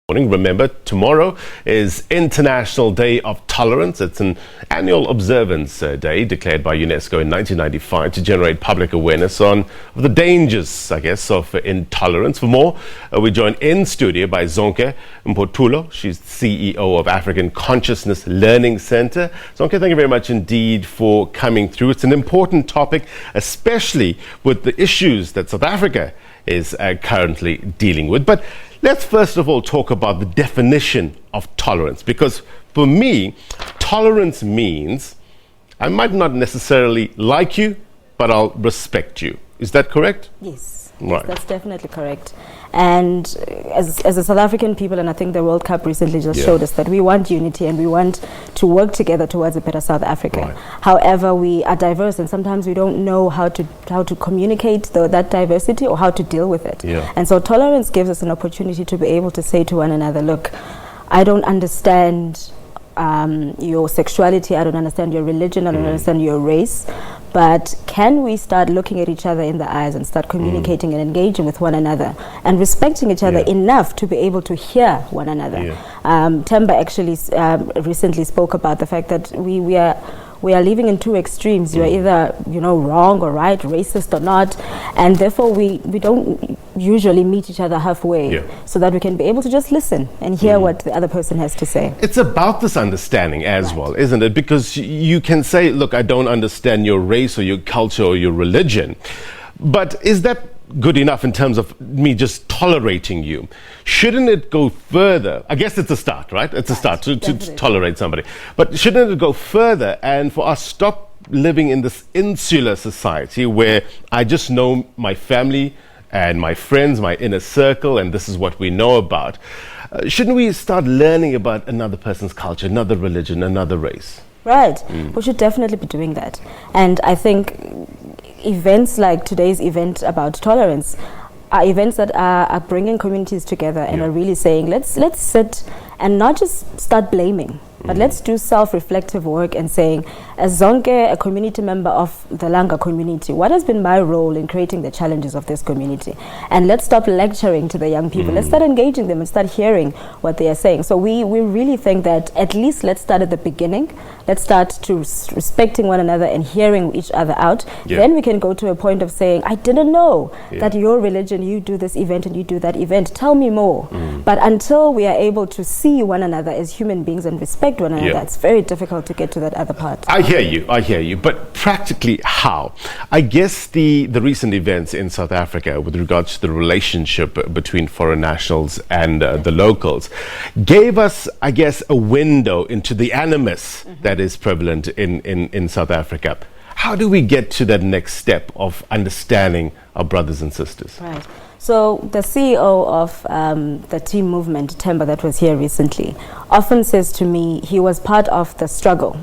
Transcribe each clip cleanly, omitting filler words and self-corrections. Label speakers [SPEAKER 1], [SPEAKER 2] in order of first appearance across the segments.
[SPEAKER 1] Morning. Remember, tomorrow is International Day of Tolerance. It's an annual observance day declared by UNESCO in 1995 to generate public awareness on the dangers, of intolerance. For more, we joined in studio by Zonke Mpotulo. She's CEO of African Consciousness Learning Center. Zonke, thank you very much indeed for coming through. It's an important topic, especially with the issues that South Africa is currently dealing with. But let's first of all talk about the definition of tolerance, because for me, tolerance means I might not necessarily like you, but I'll respect you. Is that correct?
[SPEAKER 2] Yes,
[SPEAKER 1] right.
[SPEAKER 2] That's definitely correct. And as a South African people, and I think the World Cup recently just showed us that we want unity and we want to work together towards a better South Africa.
[SPEAKER 1] Right.
[SPEAKER 2] However, we are diverse, and sometimes we don't know how to communicate that diversity or how to deal with it.
[SPEAKER 1] Yeah.
[SPEAKER 2] And so tolerance gives us an opportunity to be able to say to one another, look, I don't understand your sexuality, I don't understand your religion, I don't understand your race, but can we start looking at each other in the eyes and start communicating and engaging with one another and respecting each other enough to be able to hear one another? Temba actually recently spoke about the fact that we are living in two extremes. You are either wrong or right, racist or not, and therefore we don't usually meet each other halfway so that we can be able to just listen and hear what the other person has to say.
[SPEAKER 1] It's about this understanding as well, isn't it? Because you can say, look, I don't understand your race or your culture or your religion, but is that good enough in terms of me just tolerating you? Shouldn't it go further? I guess it's a start, right? It's a start to tolerate somebody. But shouldn't it go further and for us stop living in this insular society where I just know my family and my friends, my inner circle, and this is what we know about? Shouldn't we start learning about another person's culture, another religion, another race?
[SPEAKER 2] Right. We should definitely be doing that. And I think events like today's event about tolerance are events that are bringing communities together and are really saying, let's sit and not just start blaming, but let's do self-reflective work and saying, as Zonke, a community member of the Langa community, what has been my role in creating the challenges of this community? And let's stop lecturing to the young people. Let's start engaging them and start hearing what they are saying. So we really think that at least let's start at the beginning. Let's start to respecting one another and hearing each other out. Then we can go to a point of saying, I didn't know that your religion, you do this event and you do that event. Tell me more. But until we are able to see one another as human beings and respect one another, it's very difficult to get to that other part.
[SPEAKER 1] I hear you. But practically how? I guess the recent events in South Africa with regards to the relationship between foreign nationals and the locals gave us, I guess, a window into the animus that is prevalent in South Africa. How do we get to that next step of understanding our brothers and sisters?
[SPEAKER 2] Right. So the CEO of the team movement, Temba, that was here recently, often says to me he was part of the struggle.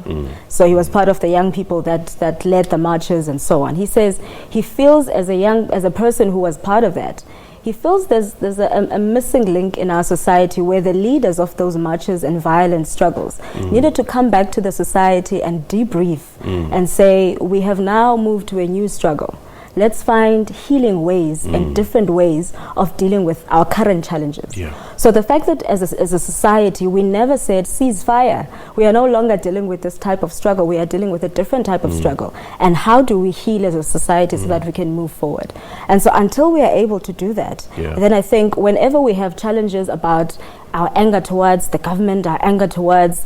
[SPEAKER 2] So he was part of the young people that led the marches and so on. He says he feels as a person who was part of that, he feels there's a missing link in our society where the leaders of those marches and violent struggles needed to come back to the society and debrief and say, we have now moved to a new struggle. Let's find healing ways and different ways of dealing with our current challenges. So the fact that as a society, we never said ceasefire. We are no longer dealing with this type of struggle. We are dealing with a different type of struggle. And how do we heal as a society so that we can move forward? And so until we are able to do that, then I think whenever we have challenges about our anger towards the government, our anger towards,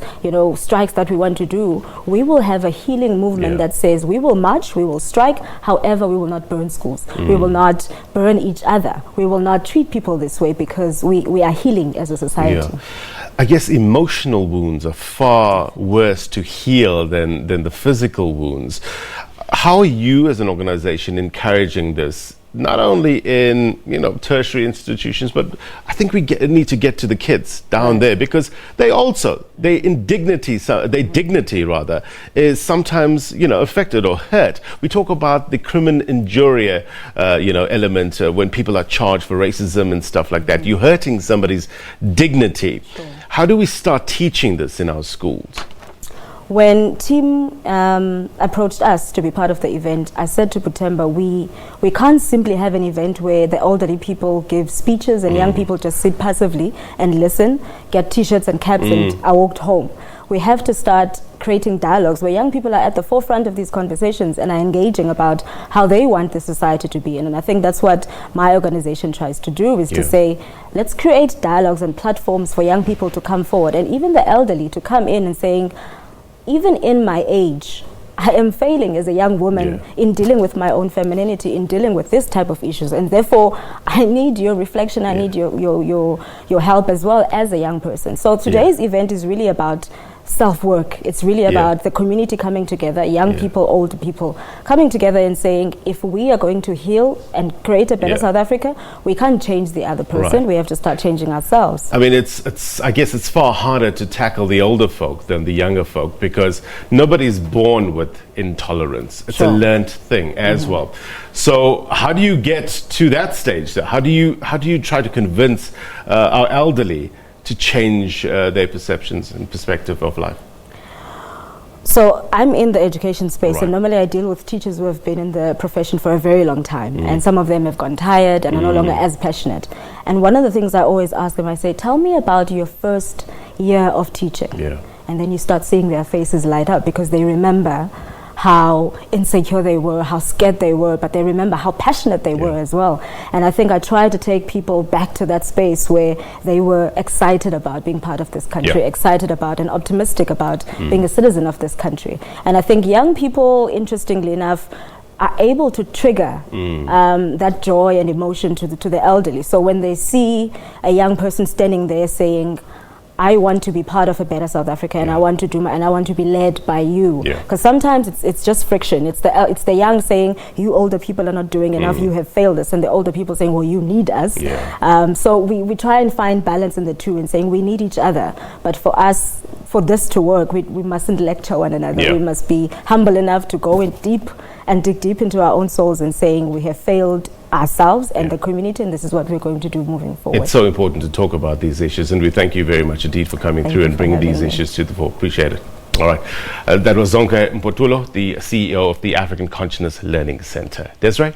[SPEAKER 2] strikes that we want to do, we will have a healing movement that says we will march, we will strike, however, we will not burn schools. We will not burn each other. We will not treat people this way because we are healing as a society.
[SPEAKER 1] I guess emotional wounds are far worse to heal than the physical wounds. How are you as an organization encouraging this? Not only in tertiary institutions, but I think we need to get to the kids down there, because their dignity is sometimes affected or hurt. We talk about the crimen injuria element when people are charged for racism and stuff like that. You're hurting somebody's dignity. How do we start teaching this in our schools?
[SPEAKER 2] When Team approached us to be part of the event, I said to Butemba, we can't simply have an event where the elderly people give speeches and young people just sit passively and listen, get T-shirts and caps and are walked home. We have to start creating dialogues where young people are at the forefront of these conversations and are engaging about how they want the society to be in. And I think that's what my organization tries to do, is to say, let's create dialogues and platforms for young people to come forward, and even the elderly to come in and saying, even in my age, I am failing as a young woman in dealing with my own femininity, in dealing with this type of issues, and therefore I need your reflection, I need your help as well as a young person. So today's event is really about self-work. It's really about the community coming together, young people, older people, coming together and saying, if we are going to heal and create a better South Africa, we can't change the other person. We have to start changing ourselves.
[SPEAKER 1] I mean, I guess it's far harder to tackle the older folk than the younger folk, because nobody's born with intolerance. It's a learned thing as well. So how do you get to that stage? How do you try to convince our elderly to change their perceptions and perspective of life?
[SPEAKER 2] So I'm in the education space, and normally I deal with teachers who have been in the profession for a very long time, and some of them have gone tired and are no longer as passionate. And one of the things I always ask them, I say, tell me about your first year of teaching. And then you start seeing their faces light up, because they remember how insecure they were, how scared they were, but they remember how passionate they were as well. And I think I try to take people back to that space where they were excited about being part of this country, excited about and optimistic about being a citizen of this country. And I think young people, interestingly enough, are able to trigger that joy and emotion to the elderly. So when they see a young person standing there saying, I want to be part of a better South Africa, and I want to do and I want to be led by you. Because sometimes it's just friction. It's the young saying, you older people are not doing enough, you have failed us, and the older people saying, well, you need us. So we try and find balance in the two, and saying we need each other. But for us, for this to work, we mustn't lecture one another. We must be humble enough to go in deep and dig deep into our own souls and saying we have failed ourselves and the community, and this is what we're going to do moving forward.
[SPEAKER 1] It's so important to talk about these issues, and we thank you very much indeed for coming through and bringing these issues to the fore. Appreciate it. All right. That was Zonke Mpotulo, the CEO of the African Consciousness Learning Center. Desiree?